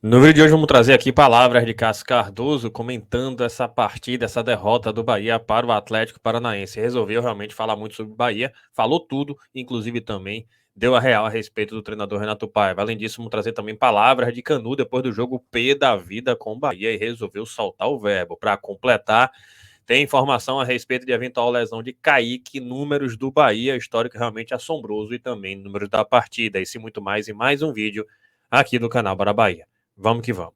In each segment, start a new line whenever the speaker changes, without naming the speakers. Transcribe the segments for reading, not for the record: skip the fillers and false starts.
No vídeo de hoje vamos trazer aqui palavras de Cássio Cardoso comentando essa partida, essa derrota do Bahia para o Atlético Paranaense. Resolveu realmente falar muito sobre o Bahia, falou tudo, inclusive também deu a real a respeito do treinador Renato Paiva. Além disso, vamos trazer também palavras de Canu depois do jogo P da vida com o Bahia e resolveu soltar o verbo. Para completar, tem informação a respeito de eventual lesão de Kaique, números do Bahia, histórico realmente assombroso e também números da partida. Isso e muito mais em mais um vídeo aqui do canal Bora Bahia. Vamos que vamos.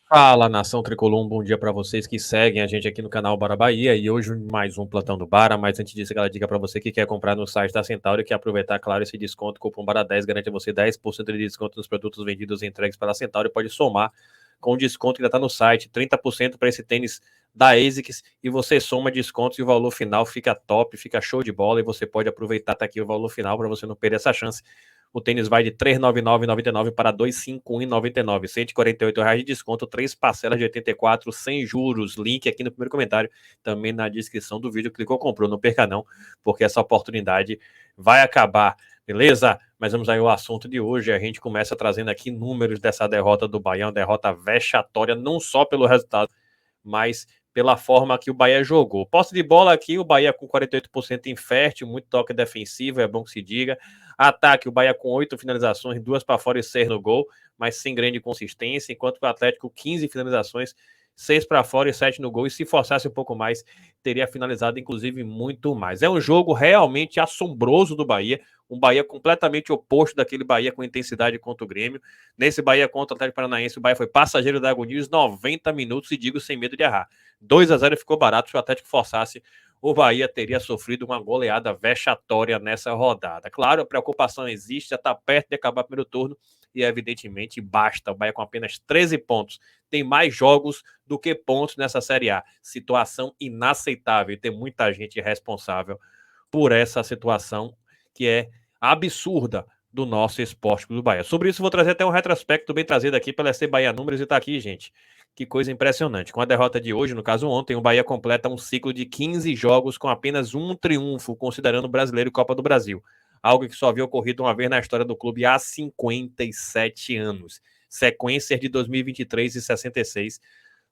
Fala, nação tricolor, um bom dia para vocês que seguem a gente aqui no canal Bora Bahia e hoje mais um plantão do Bara, mas antes disso aquela dica para você que quer comprar no site da Centauro e quer aproveitar, claro, esse desconto, cupom BARA10 garante a você 10% de desconto nos produtos vendidos e entregues pela Centauro e pode somar com o desconto que já está no site, 30% para esse tênis da ASICS e você soma descontos e o valor final fica top, fica show de bola e você pode aproveitar, tá aqui o valor final para você não perder essa chance. O tênis vai de R$ 399,99 para R$ 251,99. R$ 148 de desconto, 3 parcelas de 84 sem juros. Link aqui no primeiro comentário, também na descrição do vídeo. Clicou, comprou, não perca não, porque essa oportunidade vai acabar, beleza? Mas vamos aí ao assunto de hoje. A gente começa trazendo aqui números dessa derrota do Bahia, uma derrota vexatória, não só pelo resultado, mas pela forma que o Bahia jogou. Posse de bola aqui, o Bahia com 48% infértil, muito toque defensivo, é bom que se diga. Ataque, o Bahia com 8 finalizações, 2 para fora e 6 no gol, mas sem grande consistência, enquanto o Atlético 15 finalizações, 6 para fora e 7 no gol, e se forçasse um pouco mais, teria finalizado inclusive muito mais. É um jogo realmente assombroso do Bahia, um Bahia completamente oposto daquele Bahia com intensidade contra o Grêmio. Nesse Bahia contra o Atlético Paranaense, o Bahia foi passageiro da agonia os 90 minutos e digo sem medo de errar. 2-0 ficou barato, se o Atlético forçasse, o Bahia teria sofrido uma goleada vexatória nessa rodada. Claro, a preocupação existe, já está perto de acabar o primeiro turno e evidentemente basta. O Bahia com apenas 13 pontos tem mais jogos do que pontos nessa Série A. Situação inaceitável e tem muita gente responsável por essa situação que é absurda do nosso esporte do Bahia. Sobre isso, vou trazer até um retrospecto bem trazido aqui pela SC Bahia Números e tá aqui, gente. Que coisa impressionante. Com a derrota de hoje, no caso ontem, o Bahia completa um ciclo de 15 jogos com apenas um triunfo, considerando o Brasileiro e Copa do Brasil. Algo que só havia ocorrido uma vez na história do clube há 57 anos. Sequências de 2023 e 66.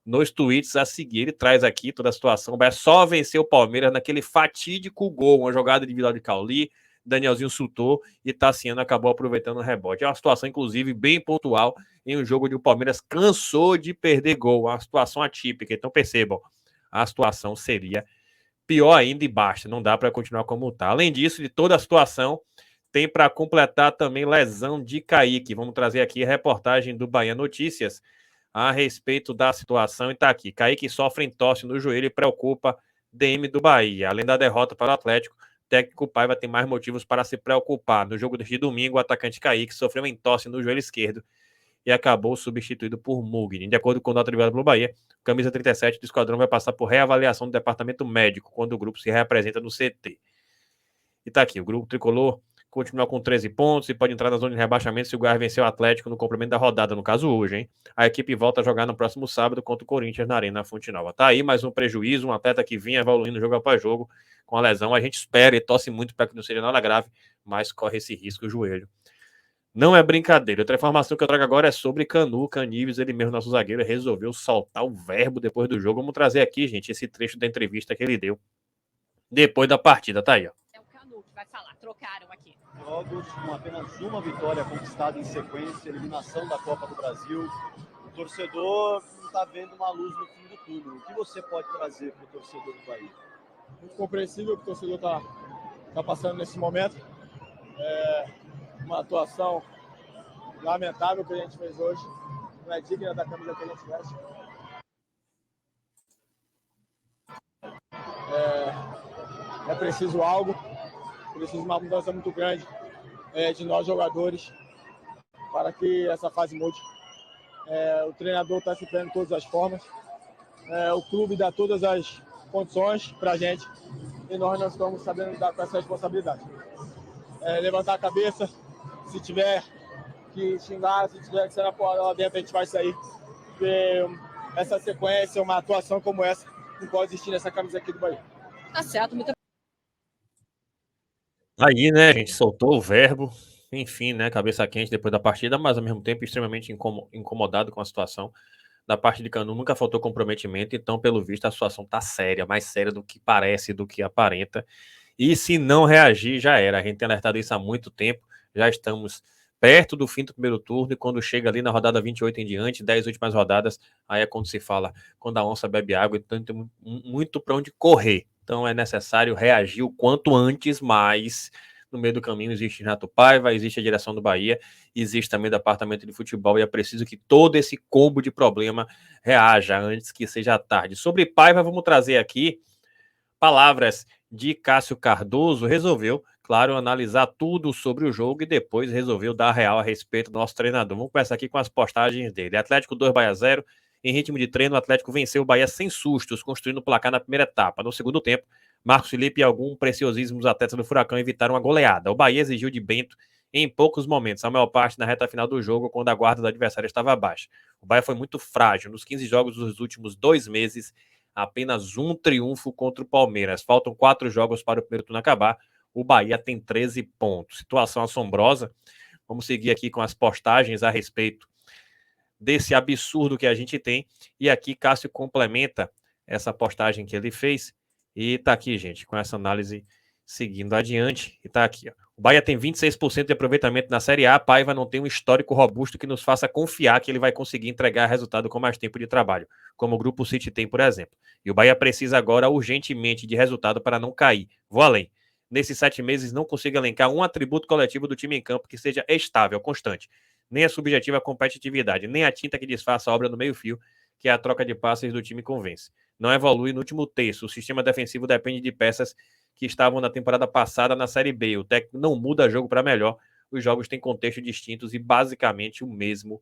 Nos tweets a seguir, ele traz aqui toda a situação. O Bahia só venceu o Palmeiras naquele fatídico gol, uma jogada de Vidal de Cauli, Danielzinho chutou e Tassiano acabou aproveitando o rebote. É uma situação, inclusive, bem pontual em um jogo onde o Palmeiras cansou de perder gol. Uma situação atípica. Então, percebam, a situação seria pior ainda e basta. Não dá para continuar como está. Além disso, de toda a situação, tem para completar também lesão de Kaique. Vamos trazer aqui a reportagem do Bahia Notícias a respeito da situação. E está aqui. Kaique sofre entorse no joelho e preocupa DM do Bahia. Além da derrota para o Atlético, o técnico Paiva tem mais motivos para se preocupar. No jogo de domingo, o atacante Kaique sofreu uma entorse no joelho esquerdo e acabou substituído por Mugni. De acordo com nota divulgada pelo Bahia, a camisa 37 do esquadrão vai passar por reavaliação do departamento médico quando o grupo se reapresenta no CT. E tá aqui, o grupo tricolor continua com 13 pontos e pode entrar na zona de rebaixamento se o Goiás vencer o Atlético no complemento da rodada, no caso hoje, hein? A equipe volta a jogar no próximo sábado contra o Corinthians na Arena Fonte Nova. Tá aí mais um prejuízo, um atleta que vinha evoluindo jogo após jogo com a lesão. A gente espera e torce muito para que não seja nada grave, mas corre esse risco o joelho. Não é brincadeira. Outra informação que eu trago agora é sobre Canu. Canives, ele mesmo, nosso zagueiro, resolveu soltar o verbo depois do jogo. Vamos trazer aqui, gente, esse trecho da entrevista que ele deu depois da partida. Tá aí, ó.
É o Canu que vai falar. Trocaram aqui.
Jogos com apenas uma vitória conquistada em sequência, eliminação da Copa do Brasil. O torcedor não está vendo uma luz no fim do túnel. O que você pode trazer para o torcedor do Bahia?
Muito compreensível o que o torcedor está passando nesse momento. Uma atuação lamentável que a gente fez hoje. Não é digna da camisa que a gente veste. É preciso algo, precisa uma mudança muito grande de nós jogadores para que essa fase mude. O treinador está se empenhando de todas as formas, o clube dá todas as condições para a gente e nós não estamos sabendo lidar com essa responsabilidade. Levantar a cabeça, se tiver que xingar, se tiver que sair na porrada lá dentro, a gente vai sair. Porque essa sequência, uma atuação como essa, não pode existir nessa camisa aqui do Bahia.
Tá certo, muito
Aí, né, a gente soltou o verbo, enfim, né, cabeça quente depois da partida, mas ao mesmo tempo extremamente incomodado com a situação. Da parte de Canu nunca faltou comprometimento, então, pelo visto, a situação tá séria, mais séria do que parece, do que aparenta. E se não reagir, já era. A gente tem alertado isso há muito tempo, já estamos perto do fim do primeiro turno, e quando chega ali na rodada 28 em diante, 10 últimas rodadas, aí é quando se fala, quando a onça bebe água, então tem muito para onde correr. Então é necessário reagir o quanto antes, mas no meio do caminho existe Renato Paiva, existe a direção do Bahia, existe também o departamento de futebol, e é preciso que todo esse combo de problema reaja antes que seja tarde. Sobre Paiva, vamos trazer aqui palavras de Cássio Cardoso. Resolveu, claro, analisar tudo sobre o jogo e depois resolveu dar real a respeito do nosso treinador. Vamos começar aqui com as postagens dele. Atlético 2, Bahia 0. Em ritmo de treino, o Atlético venceu o Bahia sem sustos, construindo o placar na primeira etapa. No segundo tempo, Marcos Felipe e algum preciosismo dos atletas do Furacão evitaram a goleada. O Bahia exigiu de Bento em poucos momentos, a maior parte na reta final do jogo, quando a guarda do adversário estava baixa. O Bahia foi muito frágil. Nos 15 jogos dos últimos 2 meses, apenas um triunfo contra o Palmeiras. Faltam 4 jogos para o primeiro turno acabar. O Bahia tem 13 pontos. Situação assombrosa. Vamos seguir aqui com as postagens a respeito desse absurdo que a gente tem. E aqui Cássio complementa essa postagem que ele fez. E tá aqui, gente, com essa análise seguindo adiante. E tá aqui, ó. O Bahia tem 26% de aproveitamento na Série A. Paiva não tem um histórico robusto que nos faça confiar que ele vai conseguir entregar resultado com mais tempo de trabalho, como o Grupo City tem, por exemplo. E o Bahia precisa agora urgentemente de resultado para não cair. Vou além. Nesses 7 meses não consigo elencar um atributo coletivo do time em campo que seja estável, constante. Nem a subjetiva competitividade, nem a tinta que disfarça a obra no meio-fio, que é a troca de passes do time convence. Não evolui no último terço. O sistema defensivo depende de peças que estavam na temporada passada na Série B. O técnico não muda jogo para melhor. Os jogos têm contextos distintos e basicamente o mesmo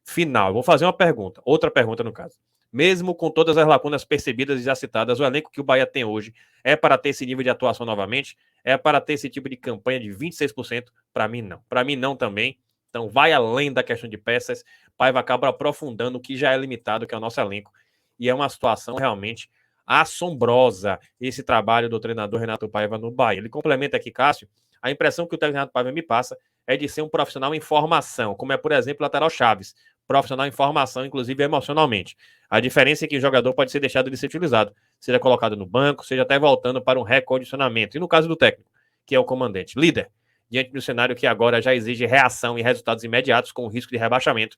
final. Eu vou fazer uma pergunta, outra pergunta no caso. Mesmo com todas as lacunas percebidas e já citadas, o elenco que o Bahia tem hoje é para ter esse nível de atuação novamente? É para ter esse tipo de campanha de 26%? Para mim, não. Para mim, não também. Então, vai além da questão de peças. Paiva acaba aprofundando o que já é limitado, que é o nosso elenco. E é uma situação realmente assombrosa esse trabalho do treinador Renato Paiva no Bahia. Ele complementa aqui, Cássio, a impressão que o técnico Renato Paiva me passa é de ser um profissional em formação, como é, por exemplo, o lateral Chaves, profissional em formação, inclusive emocionalmente. A diferença é que o jogador pode ser deixado de ser utilizado, seja colocado no banco, seja até voltando para um recondicionamento. E no caso do técnico, que é o comandante, líder, diante do cenário que agora já exige reação e resultados imediatos com o risco de rebaixamento,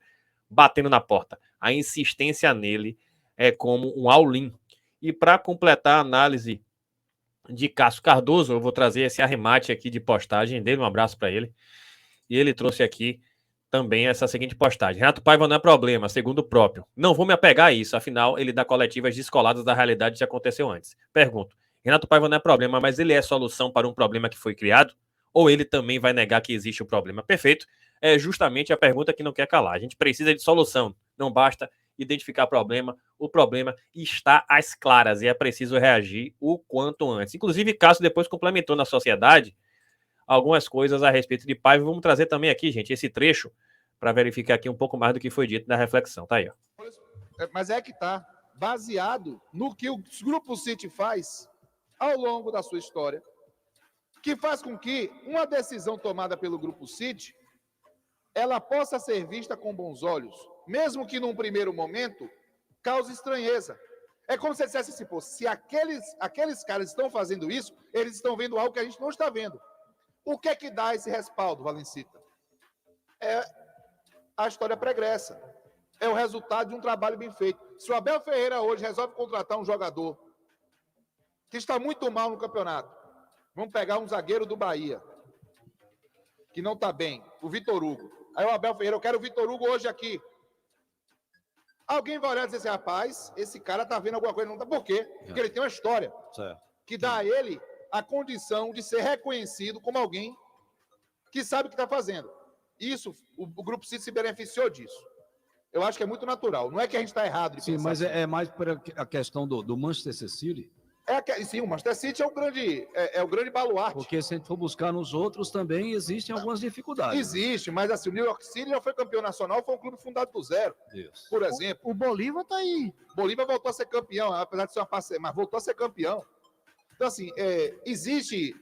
batendo na porta. A insistência nele é como um all-in. E para completar a análise de Cássio Cardoso, eu vou trazer esse arremate aqui de postagem dele, um abraço para ele. E ele trouxe aqui também essa seguinte postagem. Renato Paiva não é problema, segundo o próprio. Não vou me apegar a isso, afinal, ele dá coletivas descoladas da realidade que aconteceu antes. Pergunto, Renato Paiva não é problema, mas ele é solução para um problema que foi criado? Ou ele também vai negar que existe o problema? Perfeito. É justamente a pergunta que não quer calar. A gente precisa de solução. Não basta identificar problema. O problema está às claras e é preciso reagir o quanto antes. Inclusive, Cássio depois complementou na sociedade algumas coisas a respeito de Paiva. Vamos trazer também aqui, gente, esse trecho para verificar aqui um pouco mais do que foi dito na reflexão. Tá aí, ó.
Mas é que tá baseado no que o Grupo City faz ao longo da sua história, que faz com que uma decisão tomada pelo Grupo City ela possa ser vista com bons olhos, mesmo que num primeiro momento cause estranheza. É como se dissesse assim, pô, se aqueles caras estão fazendo isso, eles estão vendo algo que a gente não está vendo. O que é que dá esse respaldo, Valencita? É a história pregressa. É o resultado de um trabalho bem feito. Se o Abel Ferreira hoje resolve contratar um jogador que está muito mal no campeonato, vamos pegar um zagueiro do Bahia, que não está bem, o Vitor Hugo. Aí o Abel Ferreira, eu quero o Vitor Hugo hoje aqui. Alguém vai olhar e dizer assim, rapaz, esse cara está vendo alguma coisa, não está. Por quê? Porque ele tem uma história que dá a ele a condição de ser reconhecido como alguém que sabe o que está fazendo. Isso, o Grupo City se beneficiou disso. Eu acho que é muito natural. Não é que a gente está errado de
Sim,
pensar
mas
assim.
é mais para a questão do Manchester City.
Sim, o Manchester City é o grande baluarte.
Porque se a gente for buscar nos outros também existem algumas dificuldades.
Existe, mas assim, o New York City já foi campeão nacional, foi um clube fundado do zero.
Isso.
Por exemplo.
O Bolívar tá aí.
Bolívar voltou a ser campeão, apesar de ser uma parceria, mas voltou a ser campeão. Então, assim, existe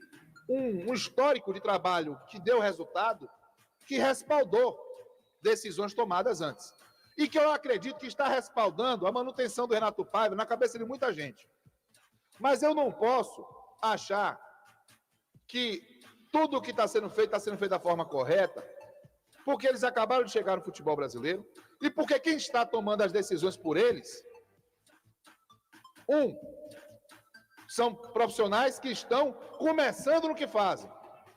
um histórico de trabalho que deu resultado, que respaldou decisões tomadas antes. E que eu acredito que está respaldando a manutenção do Renato Paiva na cabeça de muita gente. Mas eu não posso achar que tudo o que está sendo feito da forma correta, porque eles acabaram de chegar no futebol brasileiro e porque quem está tomando as decisões por eles, são profissionais que estão começando no que fazem.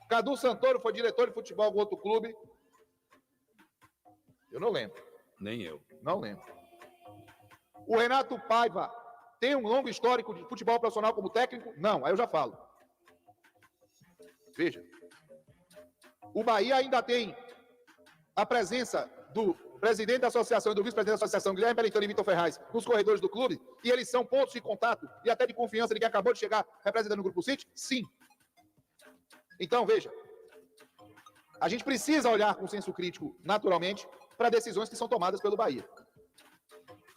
Cadu Santoro foi diretor de futebol do outro clube. Eu não lembro.
Nem eu.
Não lembro. O Renato Paiva tem um longo histórico de futebol profissional como técnico? Não, aí eu já falo. Veja. O Bahia ainda tem a presença do presidente da associação e do vice-presidente da associação, Guilherme Belintani e Vitor Ferraz, nos corredores do clube, e eles são pontos de contato e até de confiança de quem acabou de chegar representando o Grupo City? Sim. Então, veja, a gente precisa olhar com senso crítico, naturalmente, para decisões que são tomadas pelo Bahia.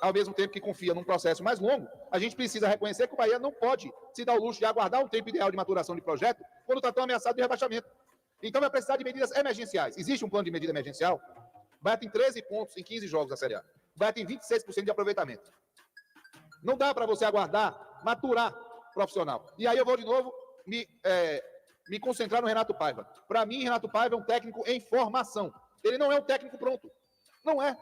Ao mesmo tempo que confia num processo mais longo, a gente precisa reconhecer que o Bahia não pode se dar o luxo de aguardar um tempo ideal de maturação de projeto quando está tão ameaçado de rebaixamento. Então vai precisar de medidas emergenciais. Existe um plano de medida emergencial? O Bahia tem 13 pontos em 15 jogos da Série A. O Bahia tem 26% de aproveitamento. Não dá para você aguardar, maturar profissional. E aí eu vou de novo me concentrar no Renato Paiva. Para mim, Renato Paiva é um técnico em formação. Ele não é um técnico pronto. Não é.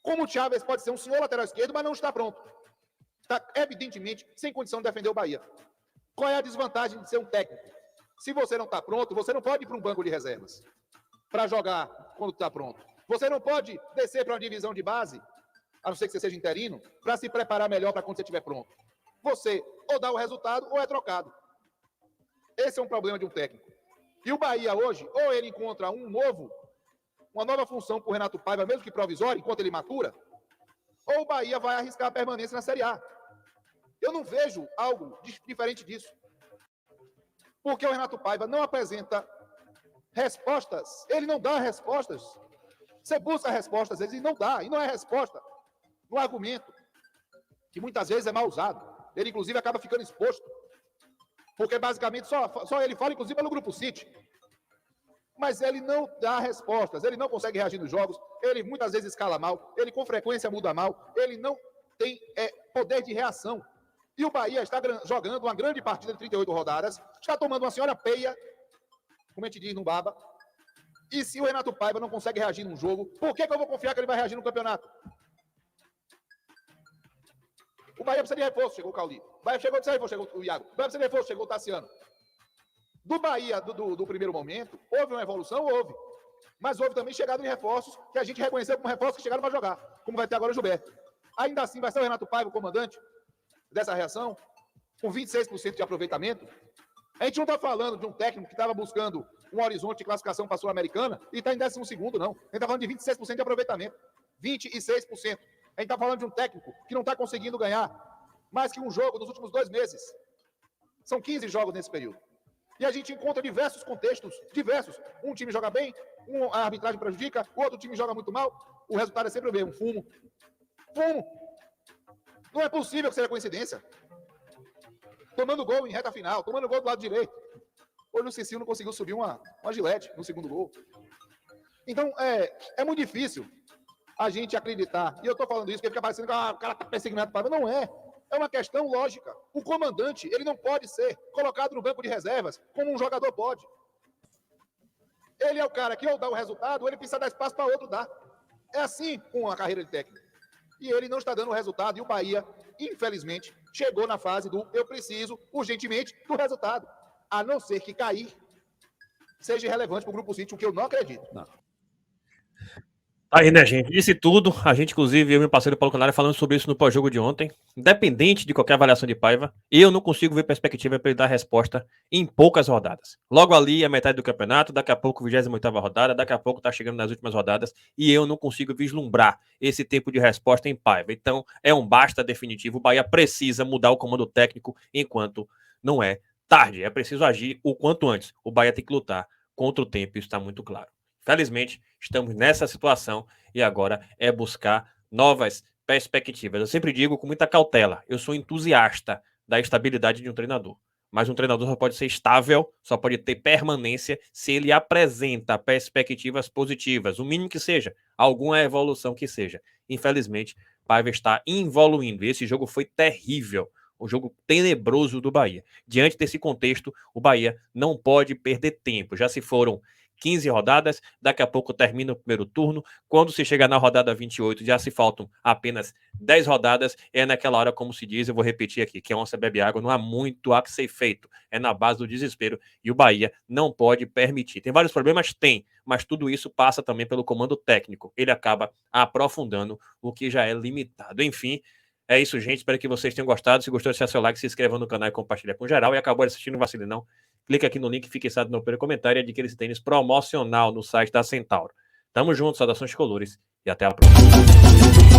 Como o Chaves pode ser um senhor lateral esquerdo, mas não está pronto. Está, evidentemente, sem condição de defender o Bahia. Qual é a desvantagem de ser um técnico? Se você não está pronto, você não pode ir para um banco de reservas para jogar quando está pronto. Você não pode descer para uma divisão de base, a não ser que você seja interino, para se preparar melhor para quando você estiver pronto. Você ou dá o resultado ou é trocado. Esse é um problema de um técnico. E o Bahia hoje, ou ele encontra uma nova função para o Renato Paiva, mesmo que provisória, enquanto ele matura, ou o Bahia vai arriscar a permanência na Série A. Eu não vejo algo diferente disso. Porque o Renato Paiva não apresenta respostas, ele não dá respostas. Você busca respostas, ele não dá, e não é resposta no argumento, que muitas vezes é mal usado. Ele, inclusive, acaba ficando exposto, porque basicamente só ele fala, inclusive, pelo Grupo City. Mas ele não dá respostas, ele não consegue reagir nos jogos, ele muitas vezes escala mal, ele com frequência muda mal, ele não tem poder de reação. E o Bahia está jogando uma grande partida de 38 rodadas, está tomando uma senhora peia, como a gente diz no Baba, e se o Renato Paiva não consegue reagir num jogo, por que eu vou confiar que ele vai reagir no campeonato? O Bahia precisa de reforço, chegou o Cauli. O Bahia precisa de reforço, chegou o Iago. O Bahia precisa de reforço, chegou o Tassiano. Do Bahia, do primeiro momento, houve uma evolução? Houve. Mas houve também chegada de reforços que a gente reconheceu como reforços que chegaram para jogar, como vai ter agora o Gilberto. Ainda assim, vai ser o Renato Paiva o comandante dessa reação, com 26% de aproveitamento. A gente não está falando de um técnico que estava buscando um horizonte de classificação para a Sul-Americana e está em 12º, não. A gente está falando de 26% de aproveitamento. 26%. A gente está falando de um técnico que não está conseguindo ganhar mais que um jogo nos últimos 2 meses. São 15 jogos nesse período. E a gente encontra diversos contextos, diversos. Um time joga bem, a arbitragem prejudica, o outro time joga muito mal. O resultado é sempre o mesmo, fumo. Não é possível que seja coincidência. Tomando gol em reta final, tomando gol do lado direito. Hoje o Cecil não conseguiu subir uma gilete no segundo gol. Então, é muito difícil a gente acreditar. E eu estou falando isso porque fica parecendo que o cara está perseguindo o Paiva. Não é. É uma questão lógica. O comandante, ele não pode ser colocado no banco de reservas como um jogador pode. Ele é o cara que ou dá o resultado ou ele precisa dar espaço para outro dar. É assim com a carreira de técnico. E ele não está dando o resultado. E o Bahia, infelizmente, chegou na fase do eu preciso, urgentemente, do resultado. A não ser que cair seja relevante para o Grupo City, o que eu não acredito.
Não.
Aí, né, gente? Disse tudo. A gente, inclusive, eu e meu parceiro Paulo Canário falando sobre isso no pós-jogo de ontem. Independente de qualquer avaliação de Paiva, eu não consigo ver perspectiva para ele dar resposta em poucas rodadas. Logo ali é metade do campeonato, daqui a pouco 28ª rodada, daqui a pouco tá chegando nas últimas rodadas e eu não consigo vislumbrar esse tempo de resposta em Paiva. Então, é um basta definitivo. O Bahia precisa mudar o comando técnico enquanto não é tarde. É preciso agir o quanto antes. O Bahia tem que lutar contra o tempo, isso está muito claro. Felizmente, estamos nessa situação e agora é buscar novas perspectivas. Eu sempre digo com muita cautela, eu sou entusiasta da estabilidade de um treinador. mas um treinador só pode ser estável, só pode ter permanência se ele apresenta perspectivas positivas, o mínimo que seja, alguma evolução que seja. Infelizmente, Paiva está involuindo. Esse jogo foi terrível, um jogo tenebroso do Bahia. Diante desse contexto, o Bahia não pode perder tempo. Já se foram 15 rodadas, daqui a pouco termina o primeiro turno. Quando se chega na rodada 28, já se faltam apenas 10 rodadas. É naquela hora, como se diz, eu vou repetir aqui, que a onça bebe água, não há muito a que ser feito. É na base do desespero e o Bahia não pode permitir. Tem vários problemas? Tem, mas tudo isso passa também pelo comando técnico. Ele acaba aprofundando o que já é limitado. Enfim, é isso, gente. Espero que vocês tenham gostado. Se gostou, deixa seu like, se inscreva no canal e compartilha com geral. E acabou assistindo, não vacile não. Clica aqui no link, fixado no primeiro comentário e adquira esse tênis promocional no site da Centauro. Tamo junto, saudações colores e até a próxima.